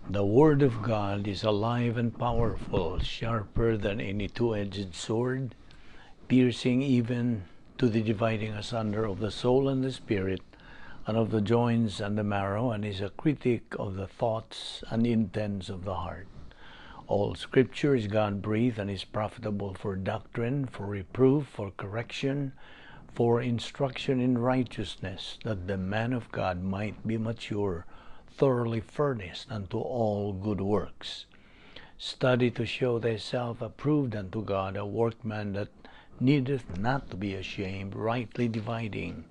The Word of God is alive and powerful, sharper than any two-edged sword, piercing even to the dividing asunder of the soul and the spirit, and of the joints and the marrow, and is a critic of the thoughts and intents of the heart. All Scripture is God-breathed and is profitable for doctrine, for reproof, for correction, for instruction in righteousness, that the man of God might be mature, thoroughly furnished unto all good works. Study to show thyself approved unto God, a workman that needeth not to be ashamed, rightly dividing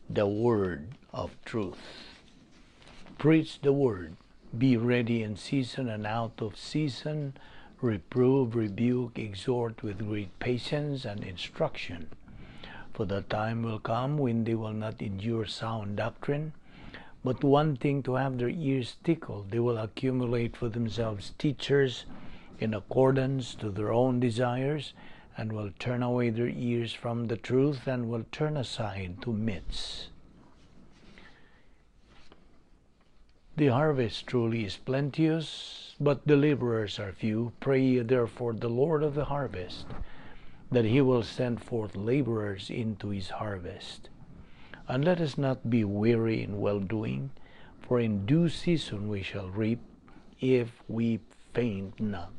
the word of truth. Preach the word, be ready in season and out of season, reprove, rebuke, exhort with great patience and instruction. For the time will come when they will not endure sound doctrine, but wanting to have their ears tickled, they will accumulate for themselves teachers in accordance to their own desires, and will turn away their ears from the truth, and will turn aside to myths. The harvest truly is plenteous, but the laborers are few. Pray ye therefore the Lord of the harvest, that he will send forth laborers into his harvest. And let us not be weary in well-doing, for in due season we shall reap, if we faint not.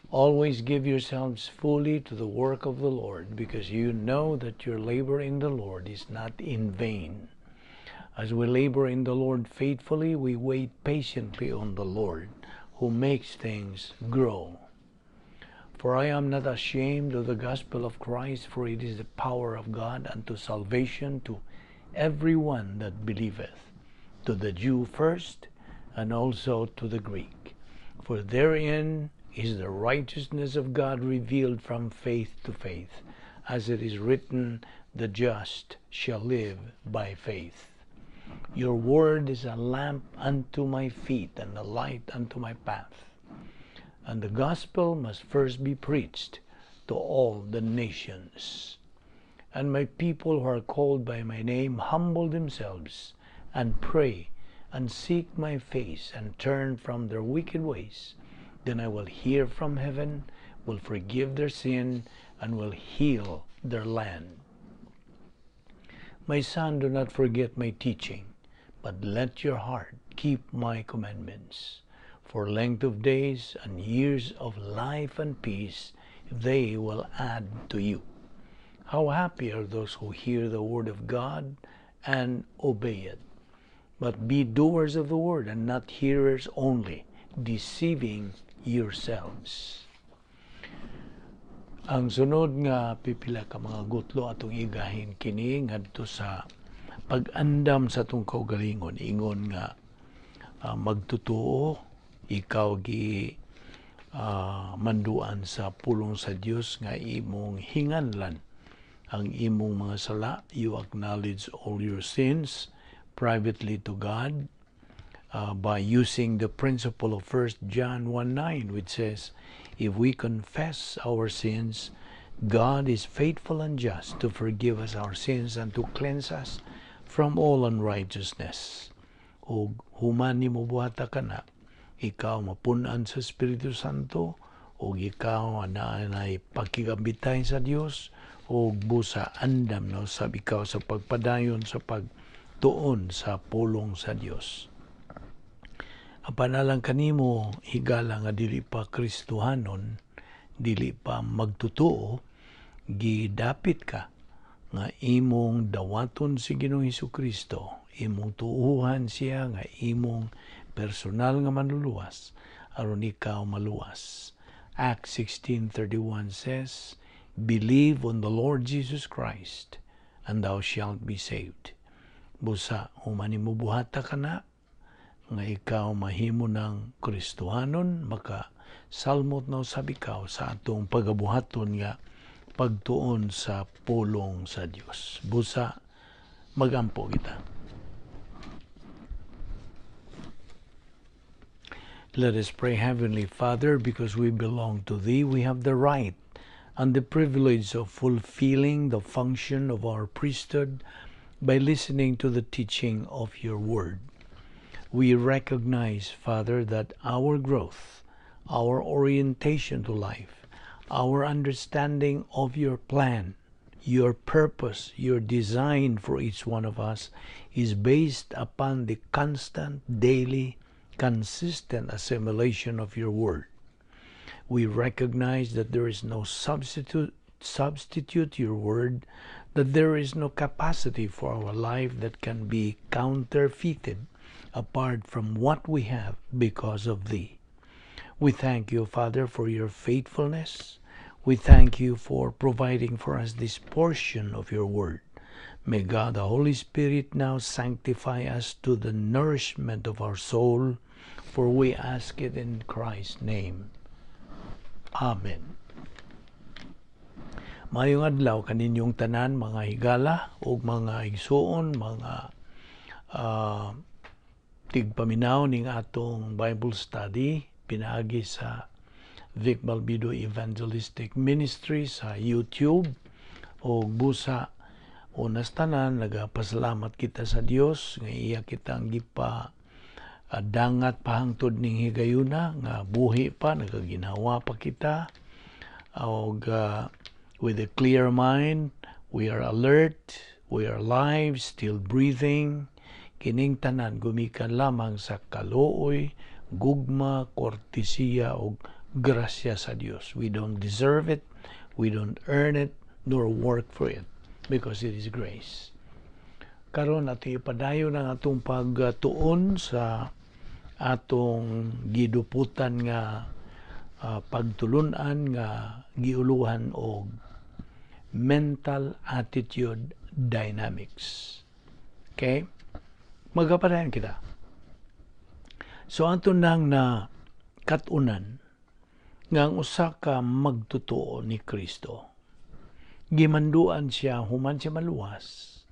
Always give yourselves fully to the work of the Lord, because you know that your labor in the Lord is not in vain. As we labor in the Lord faithfully, we wait patiently on the Lord, who makes things grow. For I am not ashamed of the gospel of Christ, for it is the power of God unto salvation to every one that believeth, to the Jew first, and also to the Greek. For therein is the righteousness of God revealed from faith to faith, as it is written, the just shall live by faith. Your word is a lamp unto my feet, and a light unto my path. And the gospel must first be preached to all the nations. And my people who are called by my name humble themselves, and pray, and seek my face, and turn from their wicked ways. Then I will hear from heaven, will forgive their sin, and will heal their land. My son, do not forget my teaching, but let your heart keep my commandments. For length of days and years of life and peace they will add to you. How happy are those who hear the word of God and obey it. But be doers of the word, and not hearers only, deceiving yourselves. Ang sunod nga pipila ka mga gutlo atong igahin kini ngadto sa pag-andam sa atong kaugalingon. Ingon nga magtutuo, ikaw gi manduan sa pulong sa Dios nga imong hinganlan ang imong mga sala. You acknowledge all your sins privately to God by using the principle of 1 John 1:9, which says, if we confess our sins, God is faithful and just to forgive us our sins and to cleanse us from all unrighteousness. O human ni mo buhata ka na, ikaw mapunan sa Espiritu Santo, o ikaw anay pagkigambitay sa Dios, o busa andam na usab ikaw sa pagpadayon sa pagtuon sa pulong sa Dios. Apan alang kanimo higala nga dili pa Kristohanon, dili pa magtutuo, gidapit ka nga imong dawaton si Ginoong Hesukristo, imong tuuhan siya nga imong personal nga manluluwas aron ikaw maluwas. Acts 16:31 says, believe on the Lord Jesus Christ and thou shalt be saved. Busa human nimo buhata kana nga ikaw mahimo ng Kristohanon, maka salmot na usab ikaw sa atong pagabuhaton nga pagtuon sa pulong sa Dios. Busa magampo kita. Let us pray. Heavenly Father, because we belong to Thee, we have the right and the privilege of fulfilling the function of our priesthood by listening to the teaching of Your Word. We recognize, Father, that our growth, our orientation to life, our understanding of your plan, your purpose, your design for each one of us is based upon the constant, daily, consistent assimilation of your word. We recognize that there is no substitute your word, that there is no capacity for our life that can be counterfeited apart from what we have because of thee. We thank you, Father, for your faithfulness. We thank you for providing for us this portion of your word. May God, the Holy Spirit, now sanctify us to the nourishment of our soul, for we ask it in Christ's name. Amen. Mayong adlaw kaninyong tanan, mga higala o mga igsuon, mga tigpaminaw ning atong Bible study pinaagi sa Vic Balbido Evangelistic Ministry sa YouTube o busa. Unas tanan, nagapasalamat kita sa Dios nga iya kitang gipa dangat pahangtod ning higayuna nga buhi pa, nagaginawa pa kita og with a clear mind, we are alert, we are alive, still breathing. Kining tanan gumikan lamang sa kaluoy, gugma, kortesiya o grasya sa Dios. We don't deserve it, we don't earn it, nor work for it, because it is grace. Karon ato ipadayon ang atong pagtuon sa atong giduputan nga pagtulunan nga giuluhan og mental attitude dynamics. Okay? Magapadayon kita. So ato nang na katunan nga ang usa ka magtotoo ni Kristo, gimanduan siya human siya maluwas.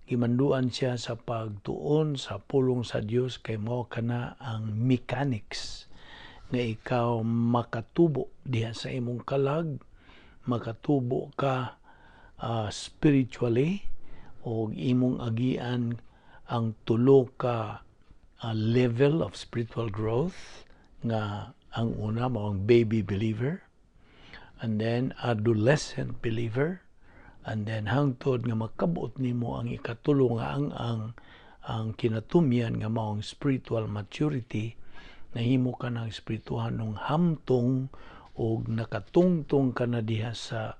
Gimanduan siya sa pagtuon sa pulong sa Dios kay mao kana ang mechanics nga ikaw makatubo diha sa imong kalag, makatubo ka spiritually o imong agian ang tulo ka level of spiritual growth nga ang una mao ang baby believer, and then adolescent believer, and then hangtod nga makabot nimo ang ikatulo nga ang kinatumyan nga maong spiritual maturity, nahimo ka ng espirituhanong hamtong o nakatungtong ka na diha sa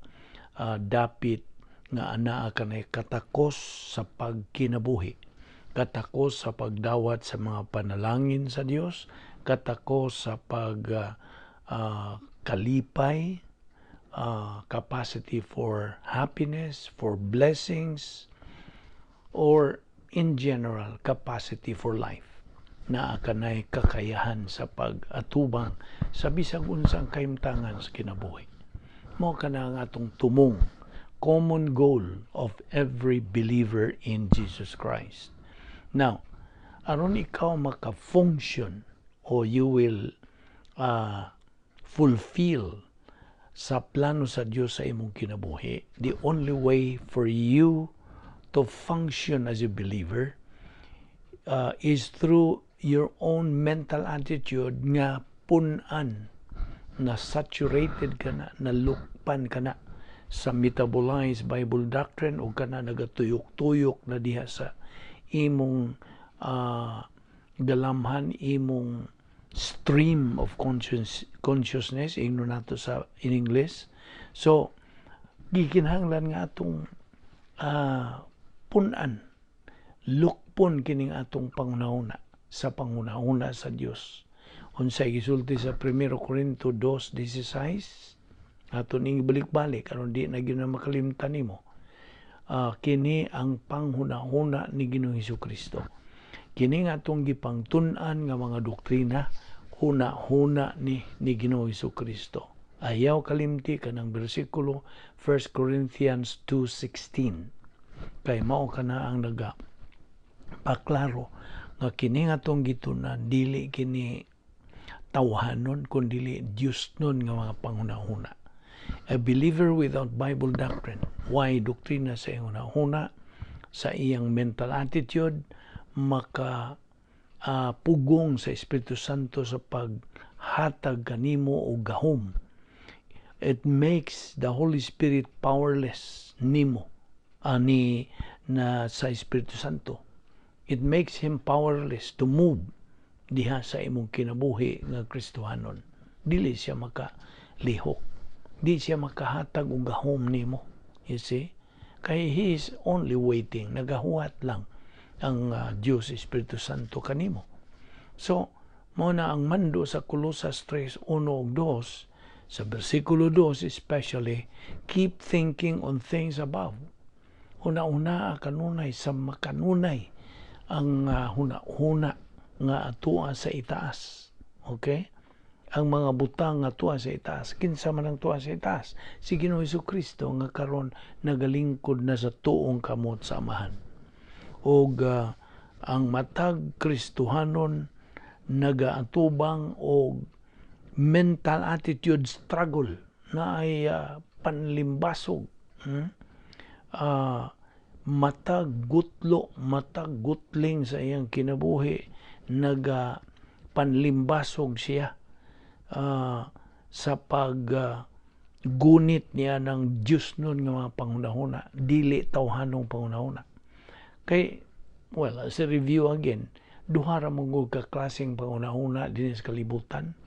dapit nga anaa ka na katakos sa pagkinabuhi, katakos sa pagdawat sa mga panalangin sa Dios, katakos sa kalipay, capacity for happiness, for blessings, or in general, capacity for life. Naa ka na'y kakayahan sa pag-atubang sa bisag unsang kaimtangan sa kinabuhi. Mao ka na ang atong tumong, common goal of every believer in Jesus Christ. Now, aron ikaw maka-function o you will fulfill sa plano sa Diyos sa imong kinabuhi, the only way for you to function as a believer is through your own mental attitude nga punan, na saturated ka na, nalukpan ka na sa metabolized Bible doctrine o ka na nagatuyok-tuyok na diha sa imong galamhan, imong stream of consciousness, ingno nato sa in English. So gikinahanglan nga atong punan, lukpon kining atong pangunahuna sa pangunahuna sa Dios. Unsay gisulti sa 1 Corinto 2:16, ato ning balik-balik aron di na gyud makalimtan nimo. Kini ang panghunahuna ni Ginoong Hesukristo. Kini nga atong gipangtun-an nga mga doktrina, huna-huna ni Ginoong Hesukristo. Ayaw kalimti kanang bersikulo 1 Corinthians 2:16. Kay mao kana ang paklaro nga kini nga atong gitunan dili kini tawhanon kundi Dios nun nga mga panghunahuna. A believer without Bible doctrine, why doktrina sa iyang hunahuna, sa iyang mental attitude, pugong sa Espiritu Santo sa paghatag kanimo og gahom. It makes the Holy Spirit powerless nimo ani na sa Espiritu Santo. It makes him powerless to move diha sa imong kinabuhi nga Kristohanon. Dili siya makalihok. Di siya makahatag og gahom nimo. You see? Kay he is only waiting. Nagahuwat lang ang Diyos Espiritu Santo kanimo. So, mo na ang mando sa Colosas 3:1 ug 2, sa versikulo 2 especially, keep thinking on things above. Una-una kanunay sa makanunay ang huna-huna nga atua sa itaas. Okay? Ang mga butang nga tuwa sa itaas. Kinsa man ang tuwa sa itaas? Si Ginoong Jesucristo nga karon nagalingkod na sa tuong kamot sa Amahan. Og ang matag Kristohanon nagaatubang og mental attitude struggle na ay panlimbasog. Matag gutlo, matag gutling sa iyang kinabuhi, panlimbasog siya sa gunit niya ng Diyos nun nga mga pangunahuna, dili tawhanong pangunahuna. Kay, well, as a review again, duha ra mong kaklaseng pangunahuna din sa kalibutan.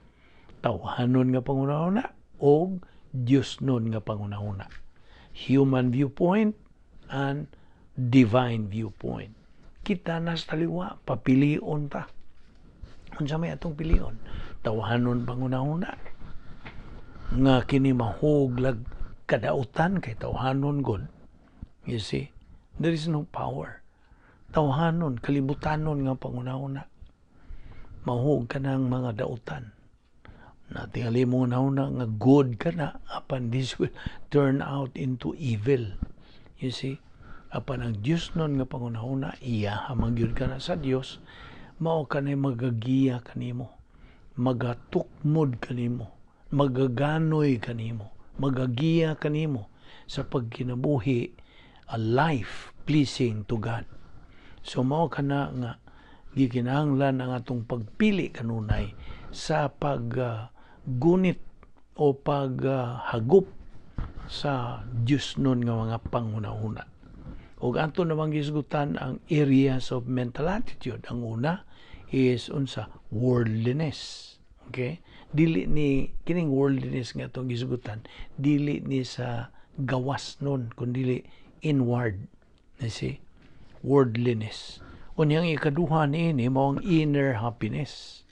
Tawhanon nga pangunahuna o Diyos nun nga pangunahuna. Human viewpoint and divine viewpoint. Kita na sa taliwa, papilion ta. Unsa may atong pilion? Tawhanon pangunahuna nga kini mahuglag kadautan kay tawhanon god. You see, there is no power. Tawhanon, kalibutanon nga pangunahuna. Mahug ka ng mga dautan. Natingali mo na nga good ka na, apan this will turn out into evil. You see, apan ang Diyos nun nga pangunahuna, iya hamagyud ka na sa Diyos, mao ka na magagiya kanimo, magatukmod kanimo, magaganoy kanimo, magagiya kanimo sa pagkinabuhi, a life pleasing to God. So mao ka na nga gikinahanglan ang atong pagpili kanunay sa paggunit o paghagup sa Diyos nun nga mga pangunahuna. O ato namang gisgutan ang areas of mental attitude. Ang una is unsa worldliness. Okay? Dili ni kining worldliness nga atong gisgutan, dili ni sa gawas nun kundi inward. You see? Worldliness. Unyang ikaduha niini mao ang inner happiness.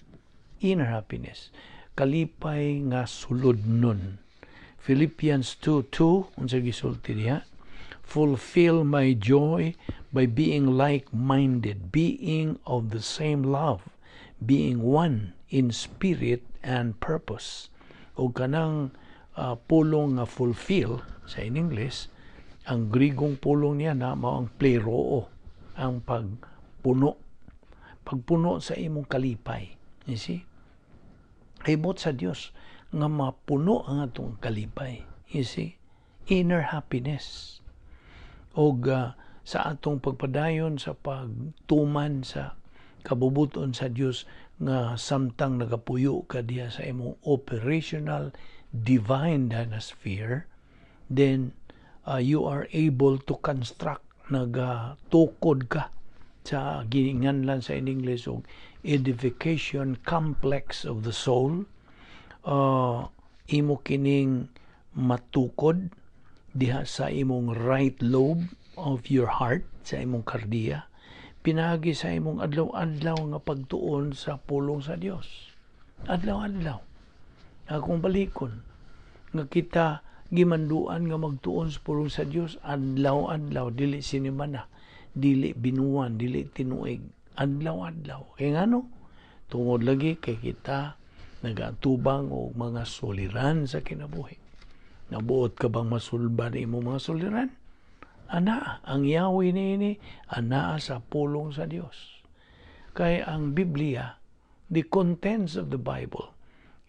Inner happiness. Kalipay nga sulod nun. Philippians 2:2 unsa gisulti diha? Fulfill my joy by being like-minded, being of the same love, being one in spirit and purpose. O kanang pulong nga fulfill sa in English, ang Grigong pulong niya na mao ang pleroo, ang pagpuno. Pagpuno sa imong kalipay. You see? Hibot sa Dios nga mapuno ang atong kalipay. You see? Inner happiness. O sa atong pagpadayon sa pagtuman sa kabubuton sa Dios nga samtang nagapuyo ka diha sa imong operational divine dynasty, then you are able to construct, nagatukod ka sa ginganlan sa in English og edification complex of the soul. Imo kining matukod diha sa imong right lobe of your heart, sa imong kardiya, pinagi sa imong adlaw-adlaw nga pagtuon sa pulong sa Dios. Adlaw-adlaw. Akong balikon nga kita gimanduan nga magtuon sa pulong sa Dios adlaw-adlaw, dili sinimana, dili binuan, dili tinuig, adlaw-adlaw. Kay ngano? Tungod lagi kay kita nagatubang og mga suliran sa kinabuhi. Nabuot ka bang masulban imo mga suliran? Ana, ang Yahweh niini, ana sa pulong sa Dios. Kay ang Biblia, the contents of the Bible,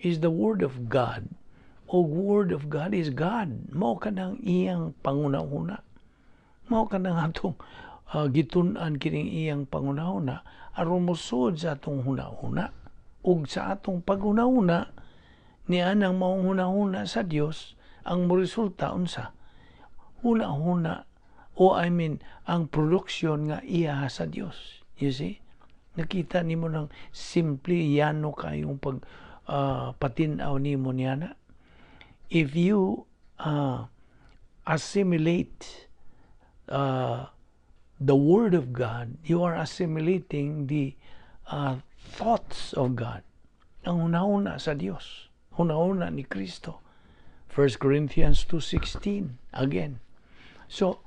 is the Word of God. O Word of God is God. Mao ka ng iyang pangunahuna. Mao ka ng atong gitun-an kining iyang pangunahuna aron mosud sa atong hunahuna. Ug sa atong paghunahuna niya nang maong hunahuna sa Dios, ang moresulta unsa? Hunahuna ang production nga iya sa Dios. You see? Nakita nimo ng simple yano kayong patinaw nimo niya na. If you assimilate the Word of God, you are assimilating the thoughts of God. Ang hunahuna sa Dios, hunahuna ni Kristo. 1 Corinthians 2:16 again. So,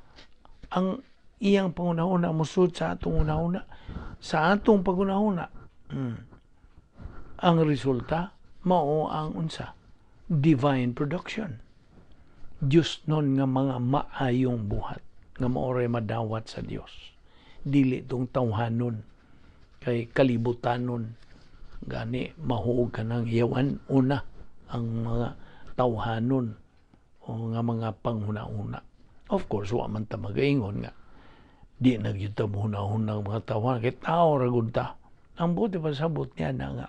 ang iyang pangunahuna musud sa atong hunahuna, sa atong pagunahuna, ang resulta mao ang unsa? Divine production. Diyos nun nga mga maayong buhat nga maoray madawat sa Dios. Dili tong tawhanon kay kalibutanon gani mahuog ka ng yawan una ang mga tawhanon o nga mga panghuna-una. Of course, wa man ta magaingon nga di nagyuta huna-huna ng mga tawhanon kay tao ra gud ta. Ang buti pasabot niya na nga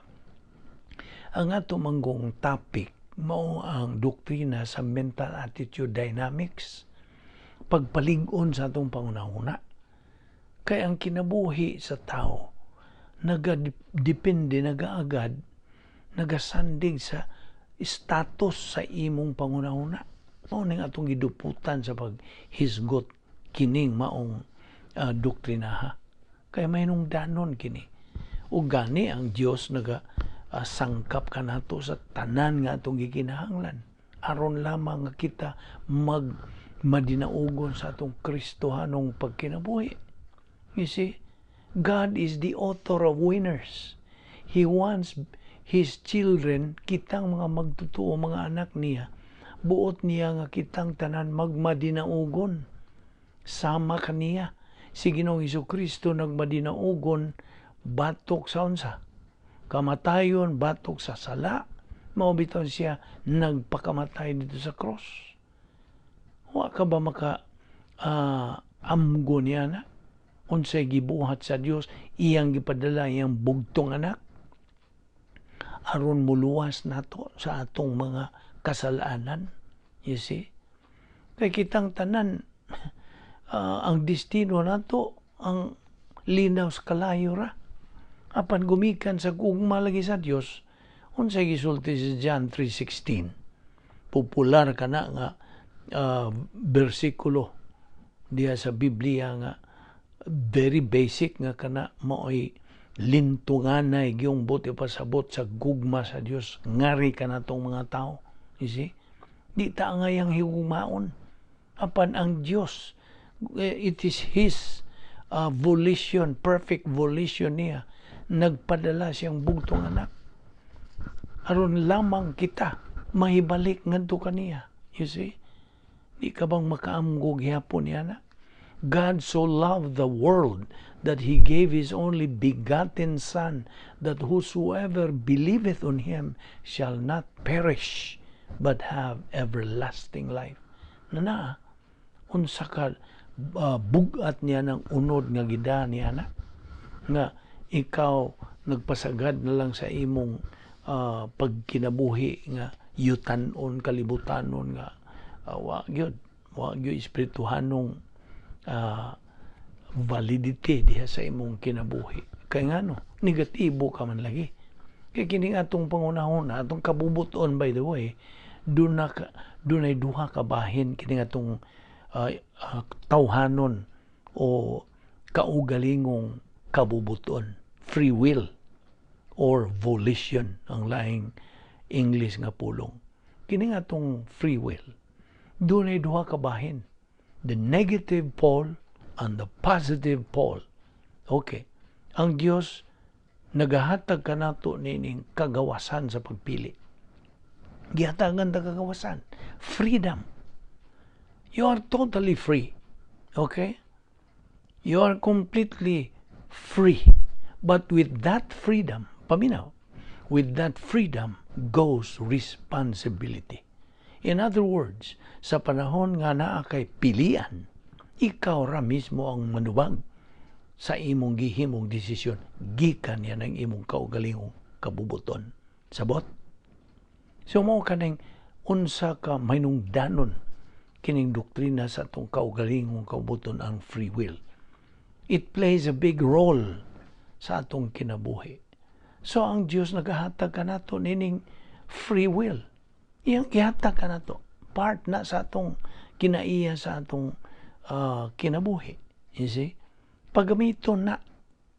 ang ato manggong topic mao ang doktrina sa mental attitude dynamics, pagpalig-on sa atong pangunahuna. Kay ang kinabuhi sa tao nagadepende, nagaagad, nagasandig sa status sa imong pangunahuna. Mao ning atong giduputan sa paghisgot kining maong doktrinaha. Kay mahinungdanon kini. Ug gani ang Dios sangkap kanato sa tanan nga atong gikinahanglan aron lamang nga kita madinaugon sa atong Kristohanong pagkinabuhi. You see, God is the author of winners. He wants His children, kitang mga magtutuo, mga anak niya, buot niya nga kitang tanan magmadinaugon. Sama kaniya. Si Ginoong Hesukristo nagmadinaugon batok sa unsa? Kamatayon, batok sa sala. Maubiton siya nagpakamatay dito sa cross. Wa ka ba amgo niya na? Unsay gibuhat sa Dios, iyang gipadala iyang bugtong anak aron muluwas nato sa atong mga kasalanan. You see? Kay kitang tanan ang destino nato ang linaw sa kalayo ra. Apan gumikan sa gugma lagi sa Dios, unsay gisulti sa John 3:16. Popular kana nga bersikulo diha sa Biblia nga very basic nga kana mao'y lintunganay giyong buti pasabot sa gugma sa Dios ngari kanatong mga tao. You see? Di ta ngayang higugmaon. Apan ang Dios, it is His volition, perfect volition niya. Nagpadala siyang bugtong anak aron lamang kita mahibalik ngadto kaniya. You see? Di ka bang makaamgog gyapon niya na? God so loved the world that He gave His only begotten Son, that whosoever believeth on Him shall not perish, but have everlasting life. Nana, unsa ka bugat niya ng unod nga gida niya na? Nga ikaw nagpasagad na lang sa imong pagkinabuhi nga yutan-on, kalibutanon nga wa gyud espirituhanong validity diha sa imong kinabuhi. Kay ngano, negatibo ka man lagi. Kay kining atong pangunahon, atong kabubuton, by the way, dunay duha ka bahin kining atong tawhanon o kaugalingong kabubuton. Free will or volition ang laing English nga pulong. Kining atong free will, dunay duha ka bahin. The negative pole and the positive pole. Okay. Ang Dios nagahatag kanato nining kagawasan sa pagpili. Gihatagan ta kagawasan, freedom. You are totally free. Okay? You are completely free. But with that freedom, paminaw, with that freedom goes responsibility. In other words, sa panahon nga naa kay pilian, Ikaw ra mismo ang manubag sa imong gihimong desisyon. Gikan yan ang imong kaugalingong kabubuton. Sabot? So mo kanang unsa ka mainungdanon kining doktrina sa atong kaugalingong kabubuton ang free will. It plays a big role sa atong kinabuhi. So ang Dios nagahatag kanato nining free will. Iyang gihatag kanato part na sa atong kinaiya sa atong kinabuhi. You see? Paggamiton na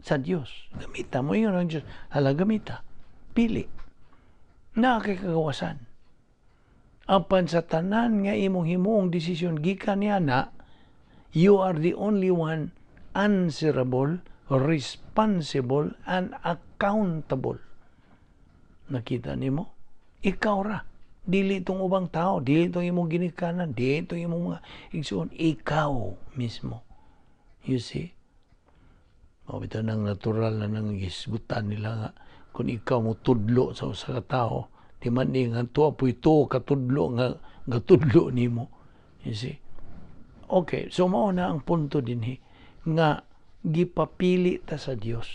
sa Dios. Gamita mo yun ang Dios. Hala gamita. Pili. Na kay kagawasan. Apan sa tanan nga imong himuong desisyon gikan niya na, you are the only one answerable, responsible, and accountable. Nakita nimo? Ikaw ra. Dili itong ubang tao, dili itong imong ginikanan, dili itong imong mga igsoon. Ikaw mismo. You see? Ito nang natural na nang isgutan nila nga kung ikaw mo tudlo sa usa ka tao, di man ni nga tuwa po ito katudlo nga tudlo nimo. You see? Okay, so mao na ang punto dinhi nga gipapili ta sa Dios.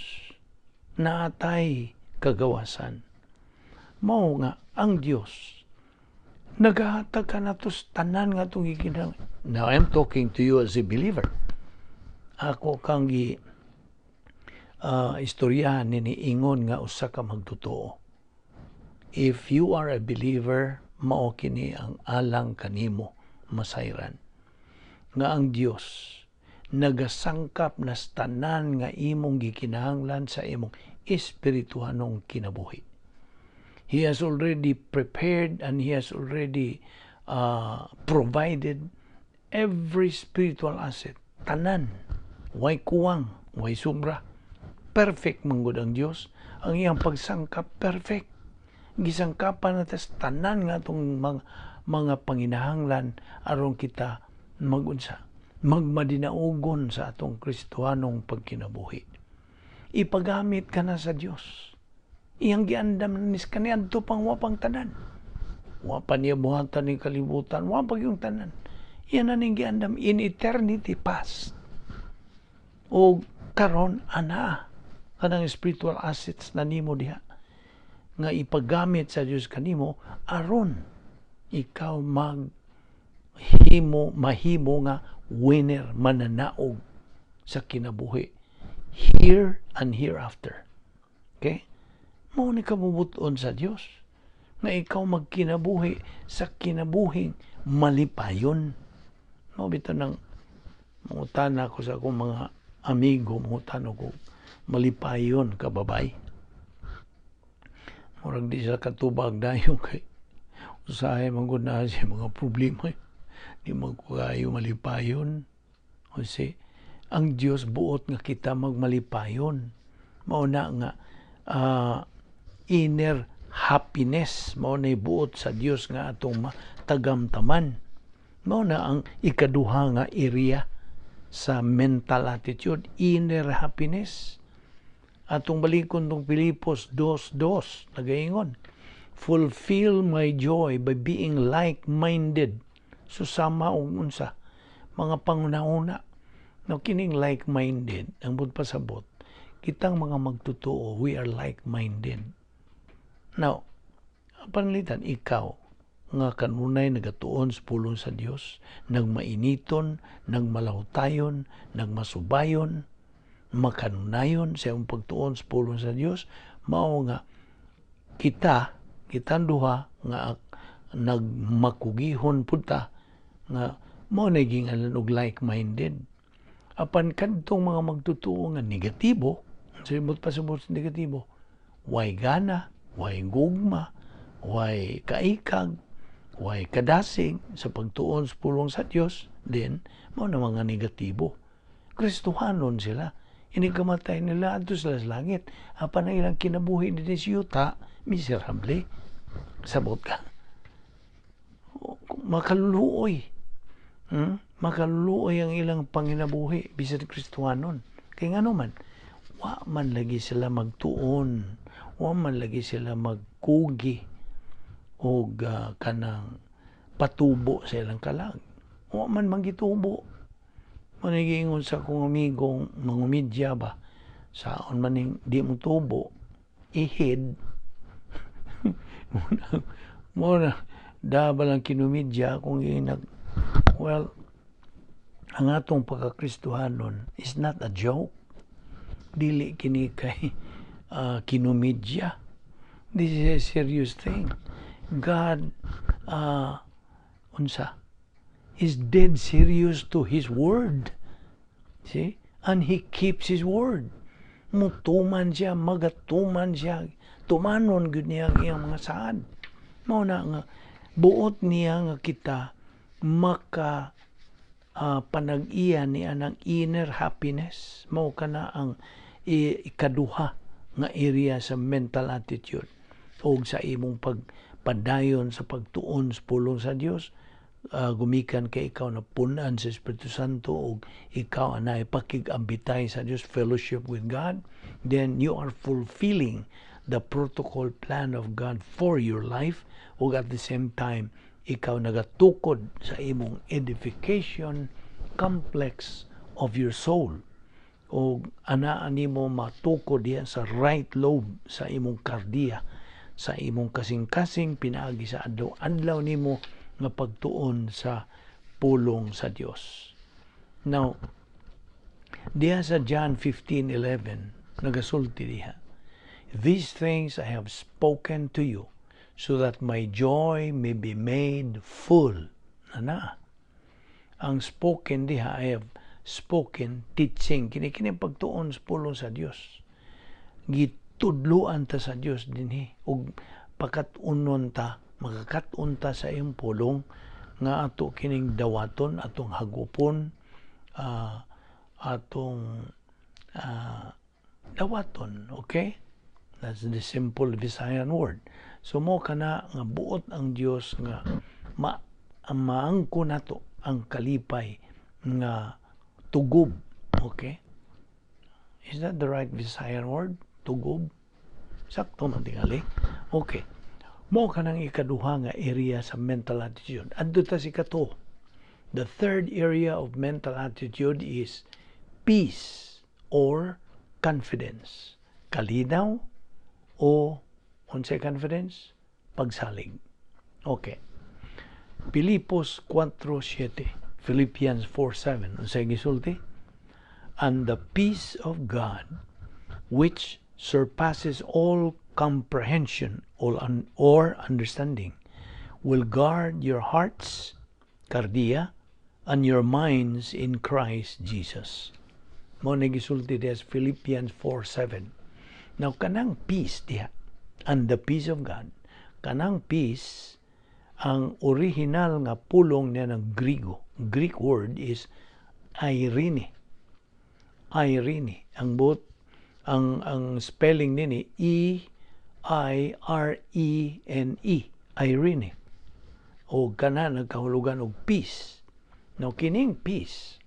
Naatay kagawasan. Mao nga ang Dios nagahatag ka na to tanan nga itong gikinang. Now, I'm talking to you as a believer. Ako kang istoryahan ni ingon nga usa ka magtotoo. If you are a believer, mao kini ang alang kanimo masayran. Nga ang Dios nagasangkap na tanan nga imong gikinahanglan sa imong espirituhanong kinabuhi. He has already prepared and He has already provided every spiritual asset. Tanan. Way kuwang. Way sobra. Perfect manggod ang Diyos. Ang iyang pagsangkap, perfect. Gisangkapan natin sa tanan nga itong mga panginahanglan aron kita magunsa. Magmadinaugon sa atong Kristohanong pagkinabuhi. Ipagamit ka na sa Diyos. Iyang giandam na nis kanian to pang wapang tanan. Wapan niya buhatan ni kalibutan, wapag yung tanan. Iyan na ning giandam in eternity past. O karon ana kanang spiritual assets na nimo diha nga ipagamit sa Dios kanimo aron ikaw mahimo nga winner, mananaog sa kinabuhi here and hereafter. Okay? Mao ni kabubuton sa Dios nga ikaw magkinabuhi sa kinabuhing malipayon. Mao bitaw nang mangutana ko sa akong mga amigo, mangutana ko malipayon ka babay. Murag di sila katubag dayon kay usahay manggod na siya mga problema. Di magkayo malipayon. Kasi ang Dios buot nga kita magmalipayon. Mao na nga inner happiness mao na buot sa Dios nga atong tagamtaman. Mao na ang ikaduha nga area sa mental attitude, inner happiness. Atong balikon tong Pilipos 2:2 nagaingon, fulfill my joy by being like-minded. Susama og unsa mga pangunahuna. No kining like-minded ang pasabot. Kitang mga magtotoo, we are like-minded. Now, panlitan, ikaw, nga kanunay nagatuon sa pulong sa Dios, nagmainiton, nagmalahutayon, nagmasubayon, makanunayon sa iyong pagtuon sa pulong sa Dios, mao nga kitang duha nga nagmakugihon punta nga mao na gingalan og like-minded. Apan kadtong mga magtutuo nga negatibo, sabot pasabot sa negatibo, way gana, way gugma, way kaikag, way kadasig sa pagtuon sa pulong sa Dios, then mao na mga negatibo. Kristohanon sila. Inikamatay nila adto sila sa langit. Apan ang ilang kinabuhi din sa yuta, miserable. Sabot ka. Makaluluoy. Makaluluoy ang ilang panginabuhi bisan Kristohanon. Kaya nga naman, wa man lagi sila magtuon, wa man lagi sila magkugi o kanang patubo sa ilang kalag. Wa man manggitubo. Manigingon sa kong amigong mangumidya ba, saon maning di mo tubo, ihid, muna, daba lang kinumidya kung inag, well, ang atong pagkakristuhanon is not a joke. Dili kini kay kinumidya. This is a serious thing. God, is dead serious to His word. See? And He keeps His word. Mutuman siya, magatuman siya, tumanon gud niya ang iyang mga saad. Mao na nga buot niya nga kita maka panag-iya niya ng inner happiness. Mao kana ang ikaduha nga area sa mental attitude o sa imong pagpadayon sa pagtuon sa pulong sa Dios. Gumikan kay ikaw na punan sa Espiritu Santo o ikaw na ipakig-ambitay sa Dios, fellowship with God, then you are fulfilling the protocol plan of God for your life, o at the same time ikaw nagatukod sa imong edification complex of your soul, o anaan nimo matukod diya sa right lobe sa imong kardiya, sa imong kasing-kasing pinaagi sa adlaw nimo nga pagtuon sa pulong sa Dios. Now, diha sa John 15:11 nagasulti diha, "These things I have spoken to you, so that my joy may be made full." Ang spoken diha, I have spoken, teaching, kini pagtuon sa pulong sa Dios. Gitudluan ta sa Dios dinhi ug pakatunon ta, makakatun ta sa iyong pulong nga ato kining dawaton, atong hagupon, atong dawaton, okay? That's the simple Visayan word. So mo kana nga buot ang Dios nga maangko nato ang kalipay nga tugob, okay? Is that the right Visayan word? Tugob? Sakto man tingali. Okay. Mo kanang ikaduha nga area sa mental attitude. Adto ta si kato. The third area of mental attitude is peace or confidence. Kalinaw o unsay confidence? Pagsalig. Okay. Pilipos 4:7, Philippians 4:7. Unsay gisulti? "And the peace of God, which surpasses all comprehension or understanding, will guard your hearts, kardiya, and your minds in Christ Jesus." Mo nagisulti diya sa Philippians 4:7. Now, kanang peace diha, and the peace of God, kanang peace, ang original nga pulong niya ng Greek word is irene. Irene. Ang spelling nini E-I-R-E-N-E. Irene. O kana nagkahulugan og peace. Now, kining peace,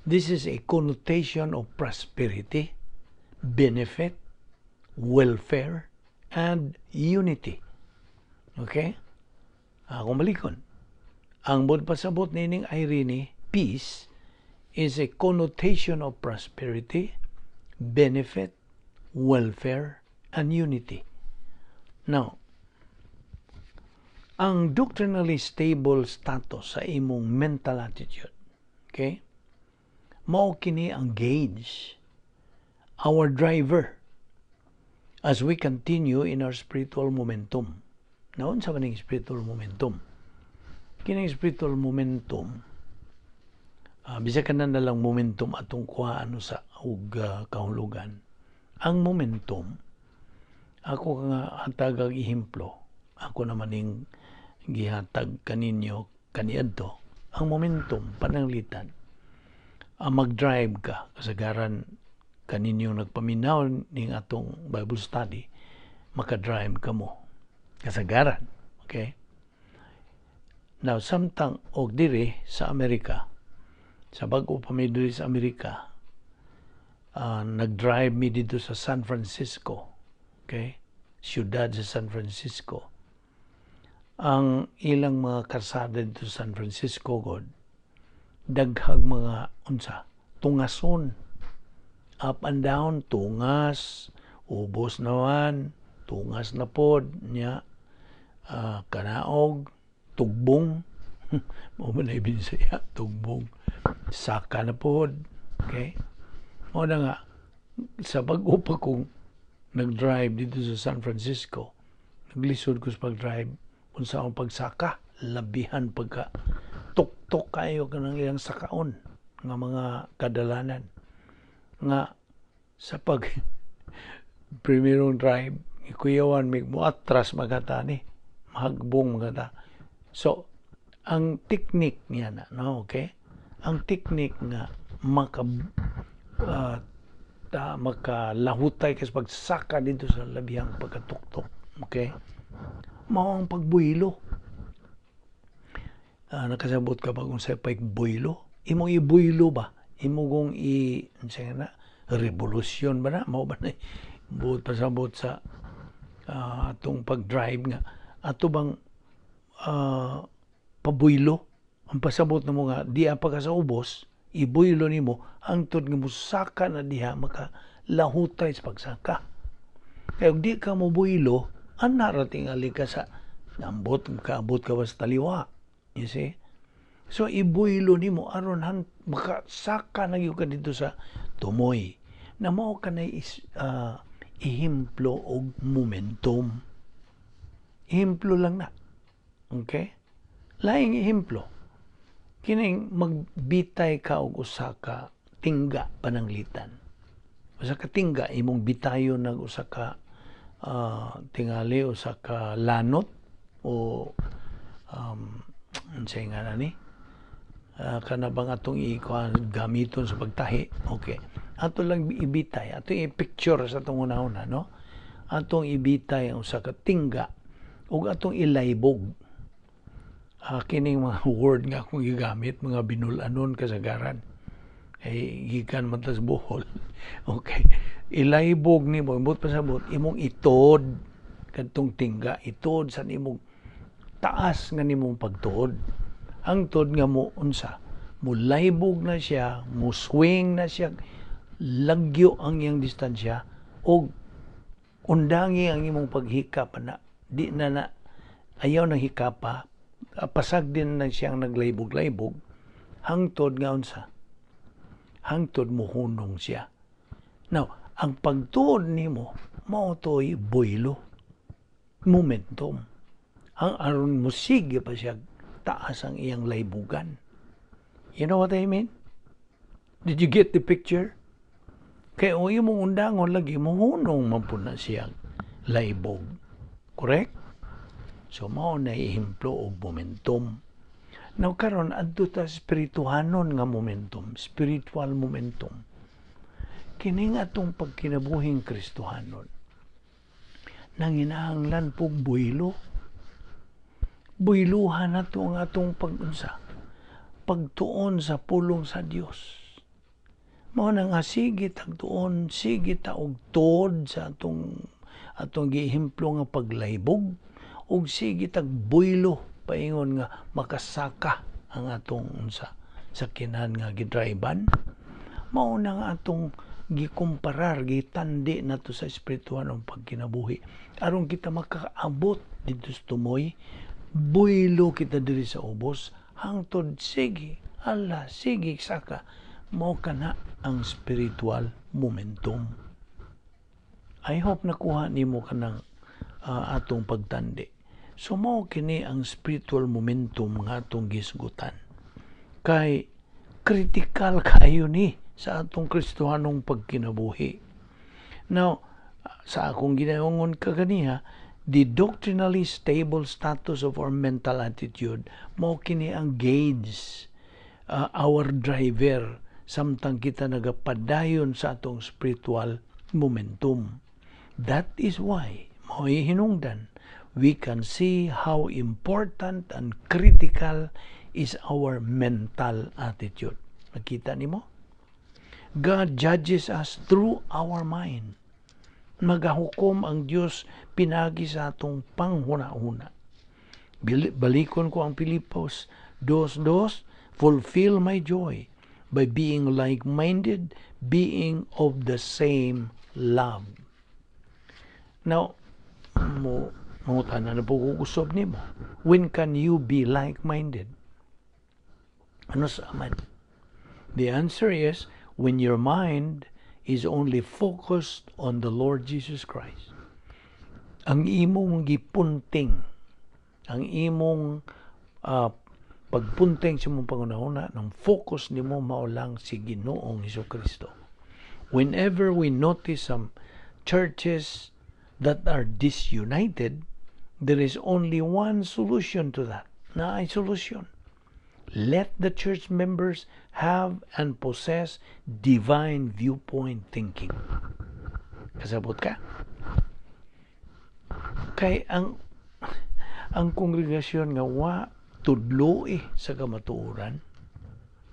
this is a connotation of prosperity, benefit, welfare, and unity. Okay? Kung malikon, ang pasabot nining irene, peace, is a connotation of prosperity, benefit, welfare, and unity. Now, ang doctrinally stable status sa imong mental attitude, okay? Mao kini ang gauge, our driver, as we continue in our spiritual momentum. Naon sa maning spiritual momentum? Kining spiritual momentum, bisa ka na lang momentum atong kuhaan sa kahulugan. Ang momentum, ako nga hatag ang ihemplo, ako naman yung gihatag kaninyo kaniadto. Ang momentum, pananglitan, mag-drive ka, kasagaran kaninyo nagpaminaw ning atong Bible study, maka-drive ka mo. Kasagaran, okay? Now, samtang og diri sa Amerika, sa bago pa may diri sa Amerika, nag-drive mi dito sa San Francisco, okay? Siyudad sa San Francisco. Ang ilang mga karsada dito sa San Francisco, God, daghag mga tungason, up and down, tungas, ubos naman, tungas na pod nya, kanaog, tugbong, mo man na Bisaya, tugbong, saka na pod, okay? O na nga, sa bago pa kong nag-drive dito sa San Francisco, naglisod ko sa pag-drive, kung saan pagsaka, labihan pagka tuktok kayo ka ng ilang sakaon nga mga kadalanan nga sa pag primerong drive ikuyawan mig muatras magata ni mahagbong magata. So ang technique niya na no, okay, ang technique nga makalahutay kasi pagsaka dito sa labihang pagkatuktok, okay, mao ang pagbuhilo. Nakasabot ka ba kung sa pagbuhilo? Imong ibuhilo ba? Imong na revolusyon ba na? Mao ba na? Buot pasabot sa atong pag-drive nga. Ato bang pabuhilo? Ang pasabot na mo nga, di pa ka sa ubos, ibuhilo nimo hangtod nga musaka na diha makalahutay sa pagsaka. Kaya di ka mo buhilo, ang narating ali ka sa ambot ka ba sa taliwa. You see? So, ibuhilo nimo aron makasaka na ka dito sa tumoy. Na mao ka na ihimplo o momentum. Ihimplo lang na. Okay? Laing ihimplo. Kining magbitay ka og usa ka tingga pananglitan. Usa ka tingga imong bitayon nag usa ka tingali usa ka lanot o say nga na ni kana bang atong gamiton sa pagtahi, okay, ato lang ibitay, ato i-picture sa atong una-una, no, atong ibitay ang usa ka tingga ug atong ilaybog. Kining mga word nga akong gigamit mga binulanon kasagaran ay gikan man tas Bohol. Okay, ilaybog nimo imong pasabot imong itod kadtong tingga, itod sa imong taas nga nimong pagtuod. Ang tuod nga mo unsa, mulaybog na siya, muswing na siya, lagyo ang iyang distansya og undangi ang imong paghikap na di na ayaw nang hikapa, pasag din na siyang naglaybog-laybog hangtod nga unsa, hangtod mo hunong siya. Now, ang pagtuod nimo mao toy buhilo, momentum. Ang aron mo sige pa siya taas ang iyang laybugan. You know what I mean? Did you get the picture? Kaya o imong undangon lagi, mahunong man po na siyang laybog. Correct? So, mao na ihimplo o momentum. Now, karon adto ta spirituhanon nga momentum, spiritual momentum. Kining atong pagkinabuhing Kristohanon, nanginahanglan pong buhilo. Buhiluhan nato ang atong pag-unsa, pagtuon sa pulong sa Dios. Mao na nga sige tagtuon, sige ta og tuod sa atong gihimplo nga paglaybog, ug sige tag buhilo paingon nga makasaka ang atong unsa sakyanan nga gidriban. Mao na nga atong gikumparar, gitandi nato sa espirituhan ng pagkinabuhi aron kita makaabot dito sa tumoy. Buhilo kita diri sa ubos hangtod sige saka mao kana ang spiritual momentum. I hope nakuha nimo kanang atong pagtandi. So mao kini ang spiritual momentum nga atong gisgutan. Kay critical kayo ni sa atong Kristohanong pagkinabuhi. Now, sa akong ginaungon kaganiha, the doctrinally stable status of our mental attitude mao kini ang gauge, our driver samtang kita nagapadayon sa atong spiritual momentum. That is why mao hinungdan we can see how important and critical is our mental attitude. Nakita nimo? God judges us through our mind. Magahukom ang Diyos pinagi sa atong panghuna-huna. Balikon ko ang Pilipos 2:2, fulfill my joy by being like-minded, being of the same love. Now, tanan na po kukusob nimo. When can you be like-minded? Ano sa aman? The answer is, when your mind is only focused on the Lord Jesus Christ. Ang imong gipunting, ang imong pagpunting sa mong pangunahuna, ng focus nimo mao lang si Ginoong Hesukristo. Whenever we notice some churches that are disunited, there is only one solution to that. Na ay solution. Let the church members have and possess divine viewpoint thinking. Kasabot ka? Kay ang kongregasyon nga wa tudlo sa kamatuoran,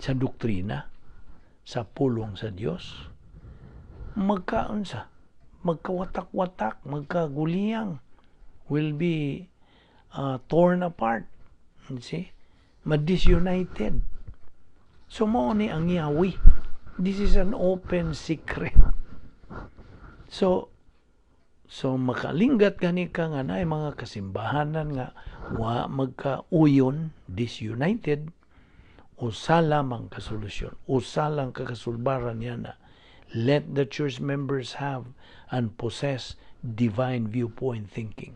sa doktrina, sa pulong sa Dios, magkawatak-watak, magkaguliyang, will be torn apart. See? Disunited. So mo ni ang yawi. This is an open secret. So makalinggat gani ka nga na mga kasimbahanan nga wa magkauyon, disunited, usa lamang kasolusyon, usa lang kakasulbaran niya na let the church members have and possess divine viewpoint thinking.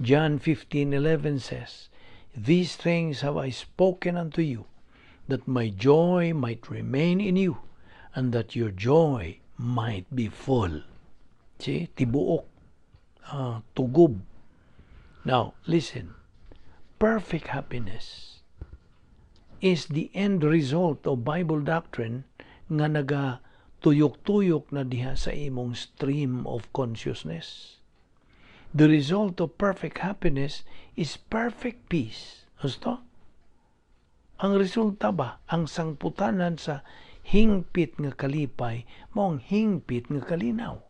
John 15:11 says, "These things have I spoken unto you, that my joy might remain in you, and that your joy might be full." See? Tibuok. Tugob. Now, listen. Perfect happiness is the end result of Bible doctrine nga nagatuyok-tuyok na diha sa imong stream of consciousness. The result of perfect happiness is perfect peace. Gusto? Ang resulta ba? Ang sangputanan sa hingpit nga kalipay, maong hingpit nga kalinaw.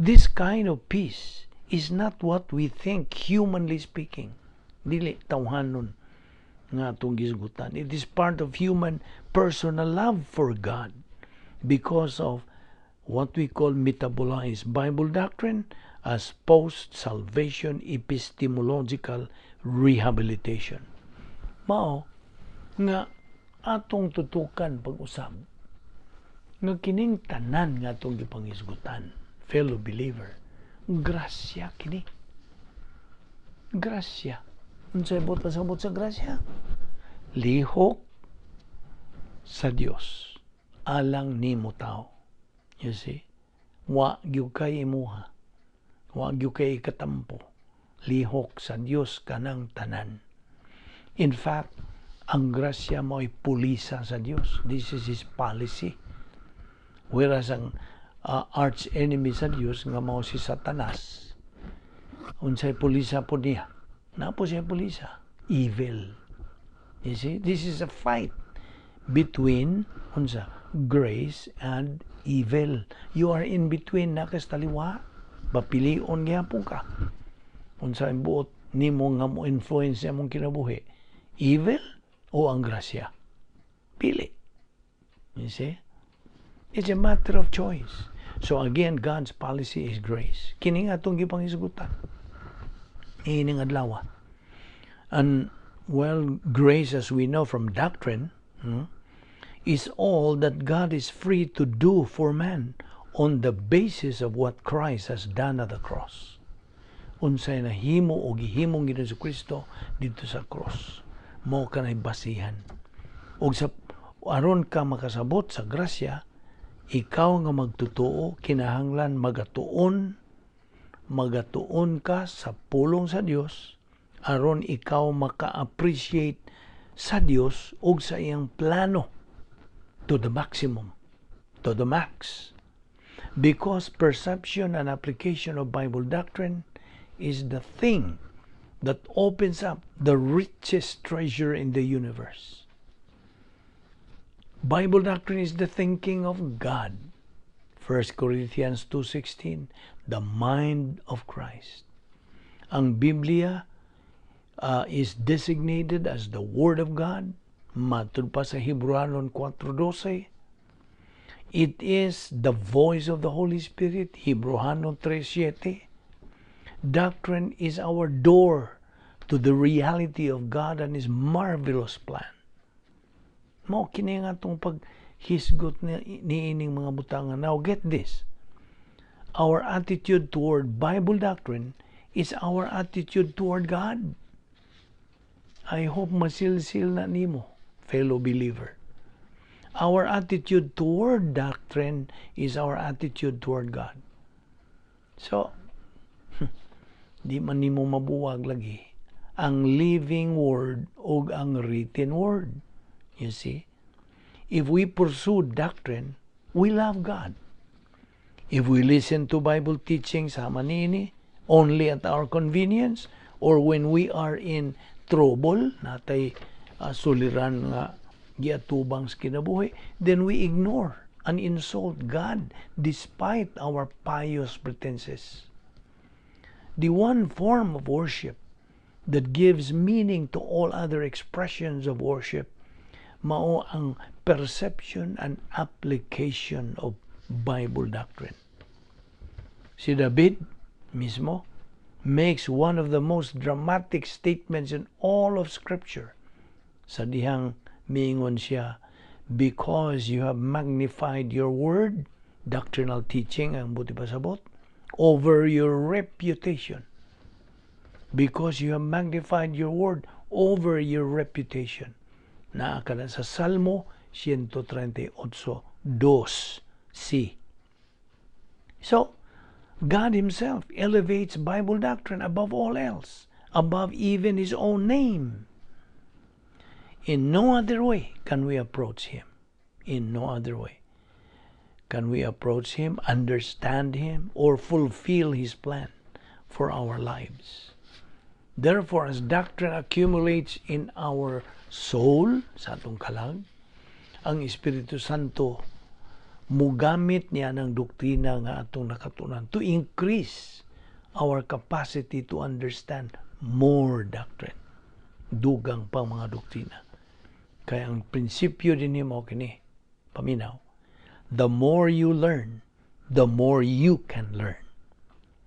This kind of peace is not what we think, humanly speaking. Dili tawhanon nga itong gisgutan. It is part of human personal love for God because of what we call metabolized Bible doctrine as post-salvation epistemological rehabilitation. Mao nga atong tutukan pag-usab nga kining tanan nga atong gipangisgutan, fellow believer, grasya kini. Grasya. Unsay pasabot sa grasya? Lihok sa Dios alang nimo tao. You see? Wa gyud kay imuha. Wa gyud kay katampo. Lihok sa Dios kanang tanan. In fact, ang grasya mo'y pulisa sa Dios. This is His policy. Whereas ang arch enemy sa Dios nga mao si Satanas, unsay pulisa po niya? Napo siya pulisa. Evil. You see? This is a fight between grace and evil. You are in between na kastaliwa. Papilion gyapon ka. Unsay buot nimo nga mo influence among kinabuhi? Evil o ang grasya? Pili. You see? It's a matter of choice. So again, God's policy is grace. Kini nga itong gipangisgutan. Ining adlaw. And well, grace, as we know from doctrine, is all that God is free to do for man on the basis of what Christ has done at the cross. Unsay nahimo o gihimong Ginoong Kristo dito sa cross. Mao kanay basihan. Og sa aron ka makasabot sa grasya, ikaw nga magtutuo, kinahanglan magatuon ka sa pulong sa Dios aron ikaw maka-appreciate sa Dios ug sa iyang plano to the maximum, to the max. Because perception and application of Bible doctrine is the thing that opens up the richest treasure in the universe. Bible doctrine is the thinking of God. 1 Corinthians 2:16, the mind of Christ. Ang Biblia is designated as the Word of God. Matud pa sa Hebreanon 4:12. It is the voice of the Holy Spirit. Hebreanon 3:7. Doctrine is our door to the reality of God and His marvelous plan. Mao kini nga itong paghisgot ni ining mga butangan. Now get this. Our attitude toward Bible doctrine is our attitude toward God. I hope masilsil na nimo, fellow believer. Our attitude toward doctrine is our attitude toward God. So, di man nimo mabuwag lagi ang living word o ang written word. You see? If we pursue doctrine, we love God. If we listen to Bible teaching sama nini, only at our convenience, or when we are in trouble, natay suliran nga giatubang sa kinabuhi, then we ignore and insult God despite our pious pretenses. The one form of worship that gives meaning to all other expressions of worship, mao ang perception and application of Bible doctrine. Si David mismo makes one of the most dramatic statements in all of Scripture. Sa dihang miingon siya, because you have magnified your word, doctrinal teaching ang buti pasabot, over your reputation. Because you have magnified your word over your reputation. Naakala sa Salmo 138:2. C. So, God Himself elevates Bible doctrine above all else, above even His own name. In no other way can we approach Him. In no other way can we approach Him, understand Him, or fulfill His plan for our lives. Therefore, as doctrine accumulates in our soul, sa atong kalag, ang Espiritu Santo mugamit niya ng doktrina nga atong nakatunan to increase our capacity to understand more doctrine. Dugang pang mga doktrina. Kaya ang prinsipyo din ni mo kini, paminaw, the more you learn, the more you can learn.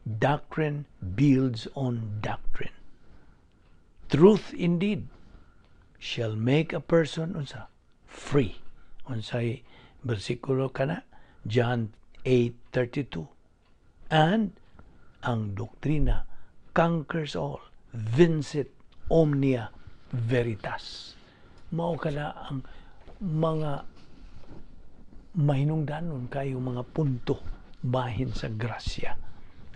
Doctrine builds on doctrine. Truth indeed shall make a person unsa free. Unsay bersikulo kana John 8:32. And ang doktrina conquers all, vincit omnia veritas. Mao kana ang mga mahinungdanon kayo mga punto bahin sa grasya.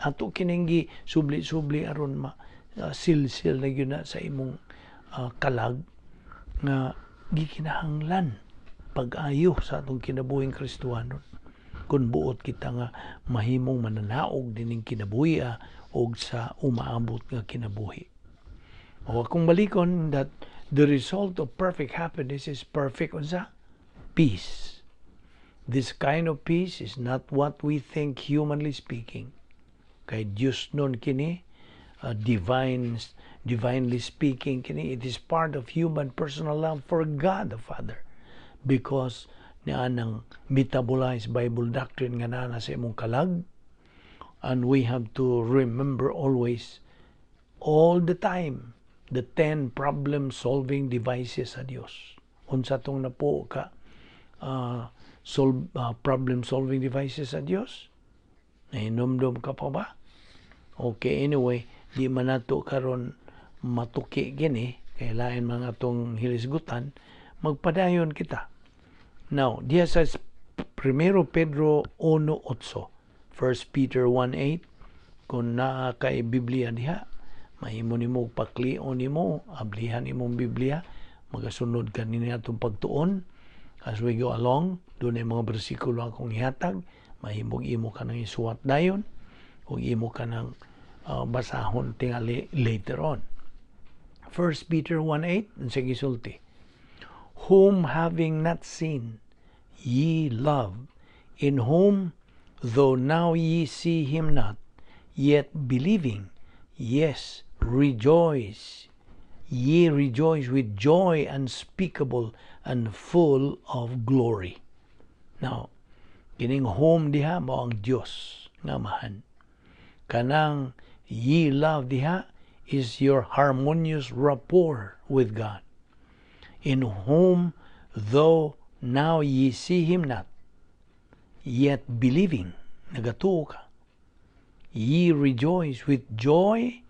Ato kininggi subli-subli aron silsil na yun na sa imong kalag nga gikinahanglan pag-ayo sa atong kinabuhing Kristiyanon. Kung buot kita nga mahimong mananaog dining kinabuhi o sa umaabot nga kinabuhi. O akong balikon that the result of perfect happiness is perfect unsa? Peace. This kind of peace is not what we think humanly speaking. Kay Diyos nun kini, divinely speaking kini, it is part of human personal love for God the Father, because niya nang metabolize Bible doctrine nga na sa imong kalag, and we have to remember always, all the time, the 10 problem-solving devices sa Dios. Unsa tong napo ka problem-solving devices sa Dios? Nahinomdom ka pa ba? Okay, anyway, di man nato karon matuki gini, kay lain mga atong hilisgutan, magpadayon kita. Now, diya sa 1 Pedro 1:8, 1 Peter 1:8, kung naa kay Biblia diha, mahimo nimo paklion nimo, ablihan imong Biblia, magasunod ka nini atong pagtuon as we go along. Doon ay mga bersikulo akong ihatag, mahimong imo ka nang isuwat dayon, o imo ka nang basahon tingali later on. 1 Peter 1:8, ang sige sulti, whom having not seen ye love, in whom though now ye see him not, yet believing, yes, rejoice ye rejoice with joy unspeakable and full of glory. Now, kining home diha mao ang Dios nga amahan. Kanang ye love diha is your harmonious rapport with God, in whom though now ye see him not, yet believing, nagatuo ka, ye rejoice with joy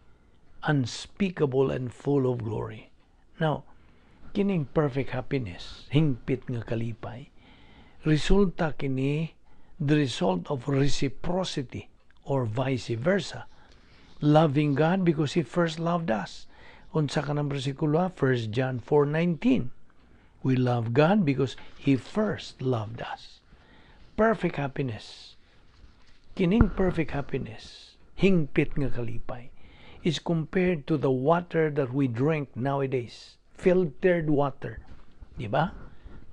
unspeakable and full of glory. Now, kining perfect happiness, hingpit nga kalipay, resulta kini the result of reciprocity or vice versa. Loving God because He first loved us. Unsa ka ng bersikulo? 1 John 4:19. We love God because He first loved us. Perfect happiness. Kining perfect happiness, hingpit nga kalipay, is compared to the water that we drink nowadays. Filtered water. Di ba?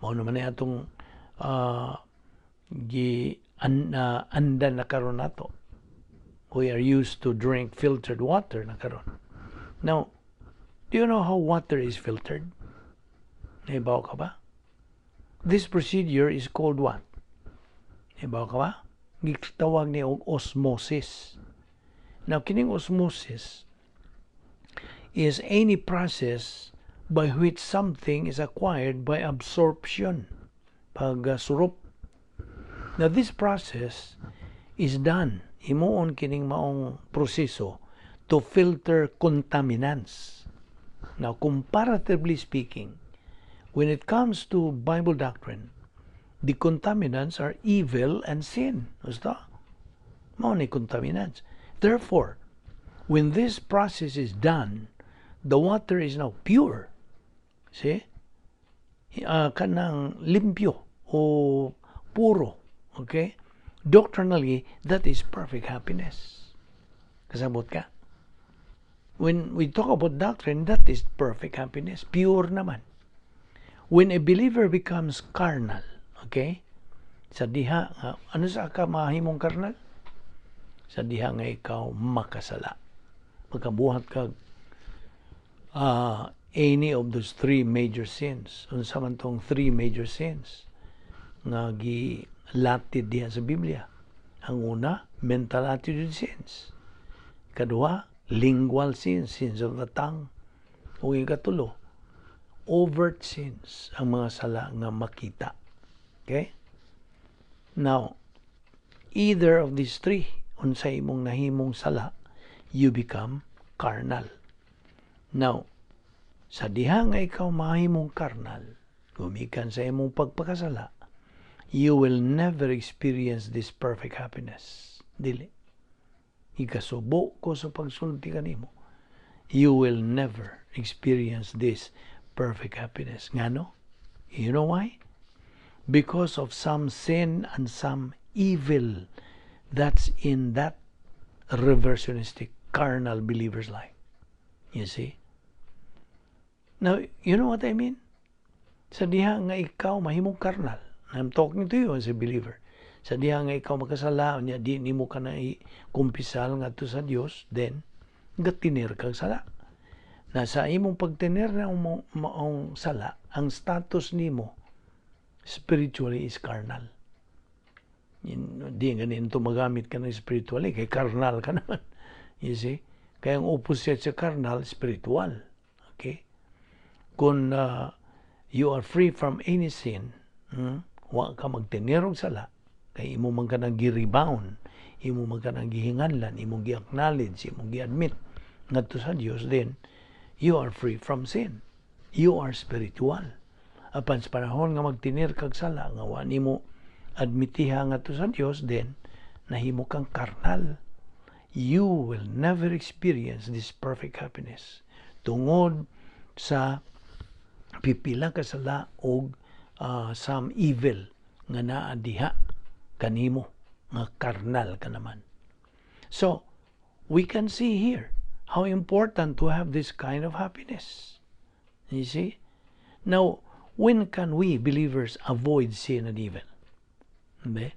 Mao naman na itong anda na karon nato. We are used to drink filtered water na karon. Now, do you know how water is filtered? Naibaw ka ba? This procedure is called what? Naibaw ka ba? Gitawag niya og osmosis. Now, kining osmosis is any process by which something is acquired by absorption, pagsurup. Now, this process is done, himuon kining maong proseso, to filter contaminants. Now, comparatively speaking, when it comes to Bible doctrine, the contaminants are evil and sin. Basta? Mao ni contaminants. Therefore, when this process is done, the water is now pure. See? Kanang limpyo o puro. Okay? Doctrinally, that is perfect happiness. Kasabot ka? When we talk about doctrine, that is perfect happiness. Pure naman. When a believer becomes carnal, okay? Sa diha, ano sa ka mahimong carnal? Sa diha nga ikaw makasala. Magkabuhat ka any of those three major sins. Unsa man tong three major sins nga gilatid diha sa Biblia. Ang una, mental attitude sins. Kadua, lingual sins, sins of the tongue. O ikatulo, overt sins, ang mga sala nga makita. Okay? Now, either of these three, unsay imong nahimong sala, you become carnal. Now, sa diha nga ikaw mahimong carnal, gumikan sa imong pagpakasala, you will never experience this perfect happiness. Dili. Ikasubo ko sa pagsulti kanimo. You will never experience this perfect happiness. Ngano? You know why? Because of some sin and some evil that's in that reversionistic carnal believer's life. You see? Now, you know what I mean? Sa diha nga ikaw mahimong carnal. I'm talking to you as a believer. Sa diha nga ikaw makasala, niya di nimo ka na kumpisal ngadto sa Dios, then gatiner kang sala. Na sa imong pagtiner na maong sala, ang status nimo spiritually is carnal. Di ganin to magamit ka na spiritually, kay carnal ka naman. You see? Kaya ang opposite sa carnal, spiritual. Okay? Kung you are free from any sin, wa ka magtinirog sala, kay imo man ka nang gi-rebound, imo man ka nang gihinganlan, imo gi-acknowledge, imo gi-admit ngadto sa Dios, then you are free from sin. You are spiritual. Apan sa panahon nga magtinir kag sala, nga wa nimo admitiha ngadto sa Dios, then nahimo kang carnal. You will never experience this perfect happiness tungod sa pipila ka sala og some evil nga naa diha kanimo nga carnal ka naman. So, we can see here how important to have this kind of happiness. You see? Now, when can we believers avoid sin and evil? Be?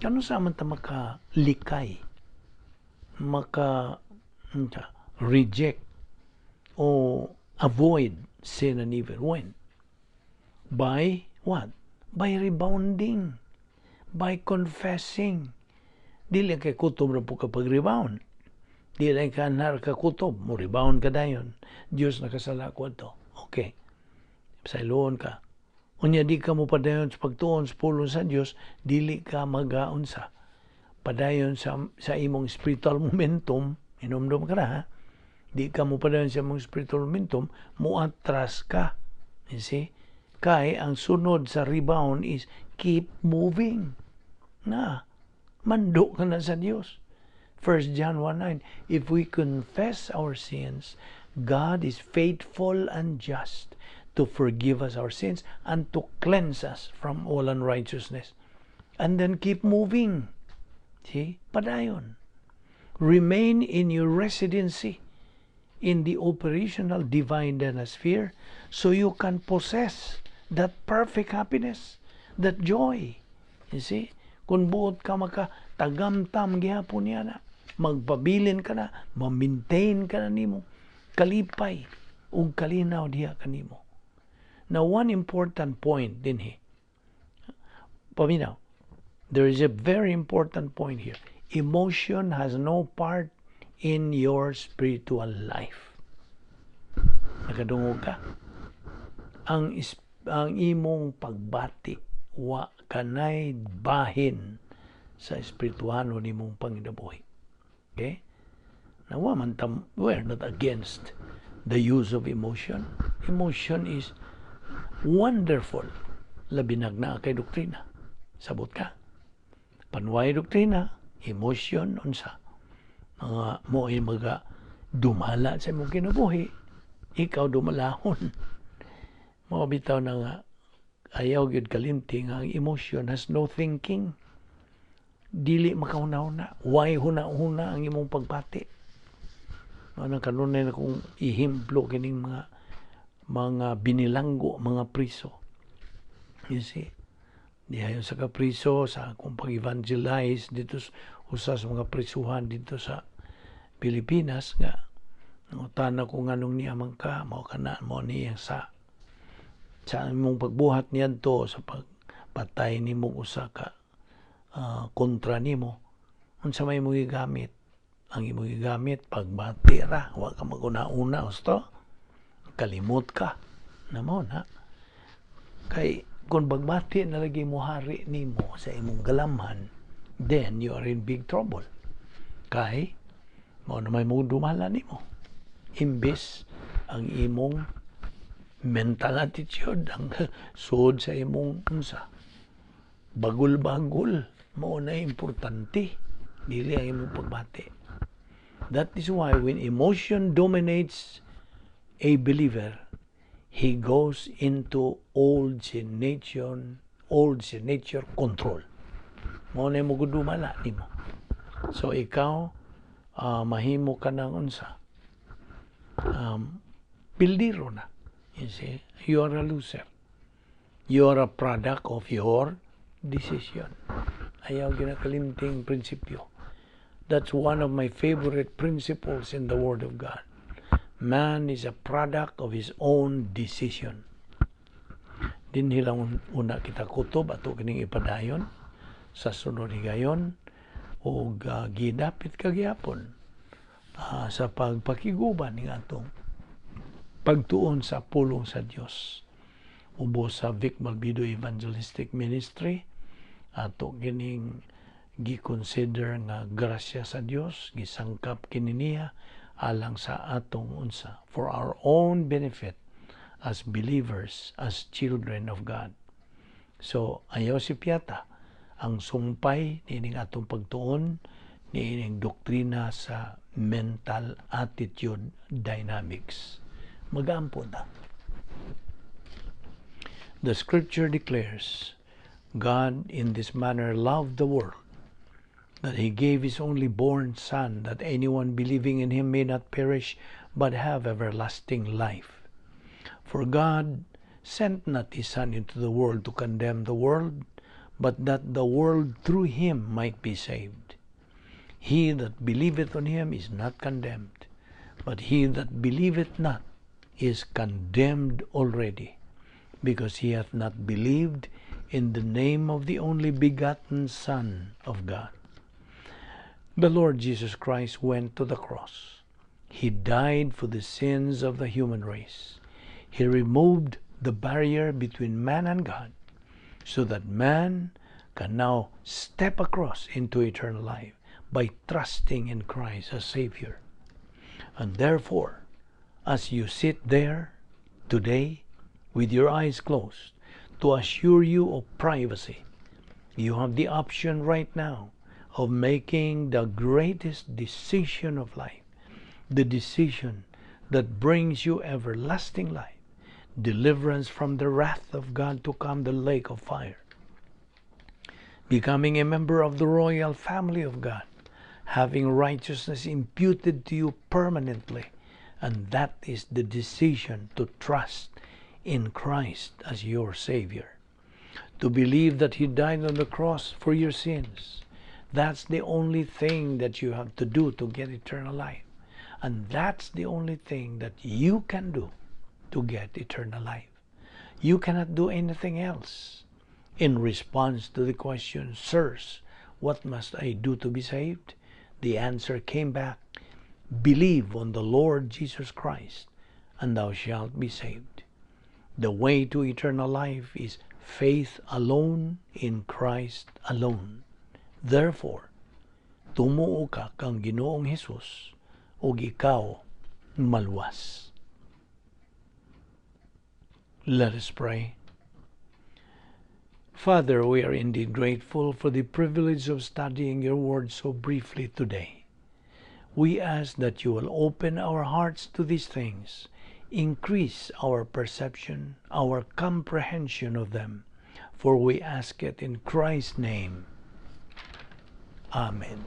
Kano sa man ta makalikay, maka reject or avoid sin and evil? When? By what? By rebounding. By confessing. Dili kay kutob na po kapag rebound. Dili ka nar ka kutob. Mo rebound ka dayon. Diyos nakasala ko ito. Okay. Sailoon ka. Unya di ka mo padayon sa pagtuon sa pulong sa Diyos, dili ka magaon sa padayon sa imong spiritual momentum, inomdom ka na ha? Di ka mo padayon sa imong spiritual momentum, muatras ka. You see? Kay ang sunod sa rebound is keep moving. Mando ka na sa Diyos. 1 John 1:9, if we confess our sins, God is faithful and just to forgive us our sins and to cleanse us from all unrighteousness. And then keep moving. See? Padayon. Remain in your residency in the operational divine dynasty so you can possess that perfect happiness, that joy. You see? Kung buot ka tagamtam gihapon niya na, magpabilin ka na, ma-maintain ka na nimo, kalipay, ug kalinaw diha kanimo. Now, one important point din paminaw, there is a very important point here. Emotion has no part in your spiritual life. Nakadungog ka? Ang imong pagbati, wa kanay bahin sa espirituano nimong panginabuhi. Okay? Now, we're not against the use of emotion. Emotion is wonderful. Labinag na kay doktrina. Sabot ka. Panway doktrina, emotion, unsa. Mga mo ay mga dumala sa imong kinabuhi. Ikaw dumalahon. Mga bitaw na nga, ayaw gyud kalimti nga ang emotion has no thinking. Dili makauna-una. Why huna-huna ang imong pagbati? Ano kanunay na kung ihimplo kining mga binilanggo, mga priso. You see? Dihayon sa kapriso, sa kung pag-evangelize dito usas mga prisuhan dito sa Pilipinas nga tana ko nganong niya man ka, mao kana mo niya sa imong pagbuhat niyan to sa pagpatay nimo usa ka kontra nimo. Unsa may mo gigamit? Ang imong gigamit pagbati ra, wa ka maguna-una usto. Kalimot ka namon ha. Kay kung bagbati na lagi mo hari nimo sa imong galamhan, then you are in big trouble. Kay mao na may mo dumala nimo. Imbes ang imong mental attitude, ang sud sa imong unsa, bagul-bagul, mao na importante, dili ang imong pagbati. That is why when emotion dominates a believer, he goes into old sin nature control. Mao na mo gudumala nimo. So ikaw mahimo ka ng unsa, pildiro na. You see, you are a loser. You are a product of your decision. Ayaw ginakalimting prinsipyo. That's one of my favorite principles in the Word of God. Man is a product of his own decision. Din hilang una kita kutob ato kining ipadayon sa sunod higayon o gidapit kagyapon sa pagpakiguban ng atong pagtuon sa pulong sa Dios. Ubos sa Vic Balbido Evangelistic Ministry ato kining gi-consider nga grasya sa Dios, gisangkap kini niya alang sa atong unsa, for our own benefit as believers, as children of God. So ayaw si piyata ang sumpay nining atong pagtuon nining doktrina sa mental attitude dynamics. Magampo ta. The scripture declares, God in this manner loved the world, that he gave his only born Son, that anyone believing in him may not perish, but have everlasting life. For God sent not his Son into the world to condemn the world, but that the world through him might be saved. He that believeth on him is not condemned, but he that believeth not is condemned already, because he hath not believed in the name of the only begotten Son of God. The Lord Jesus Christ went to the cross. He died for the sins of the human race. He removed the barrier between man and God, so that man can now step across into eternal life by trusting in Christ as Savior. And therefore, as you sit there today with your eyes closed, to assure you of privacy, you have the option right now of making the greatest decision of life, the decision that brings you everlasting life, deliverance from the wrath of God to come, the lake of fire, becoming a member of the royal family of God, having righteousness imputed to you permanently. And that is the decision to trust in Christ as your Savior, to believe that He died on the cross for your sins. That's the only thing that you have to do to get eternal life. And that's the only thing that you can do to get eternal life. You cannot do anything else. In response to the question, "Sirs, what must I do to be saved?" the answer came back, "Believe on the Lord Jesus Christ, and thou shalt be saved." The way to eternal life is faith alone in Christ alone. Therefore, tumuo ka kang Ginoong Hesus, ug ikaw maluwas. Let us pray. Father, we are indeed grateful for the privilege of studying your word so briefly today. We ask that you will open our hearts to these things, increase our perception, our comprehension of them, for we ask it in Christ's name. Amen.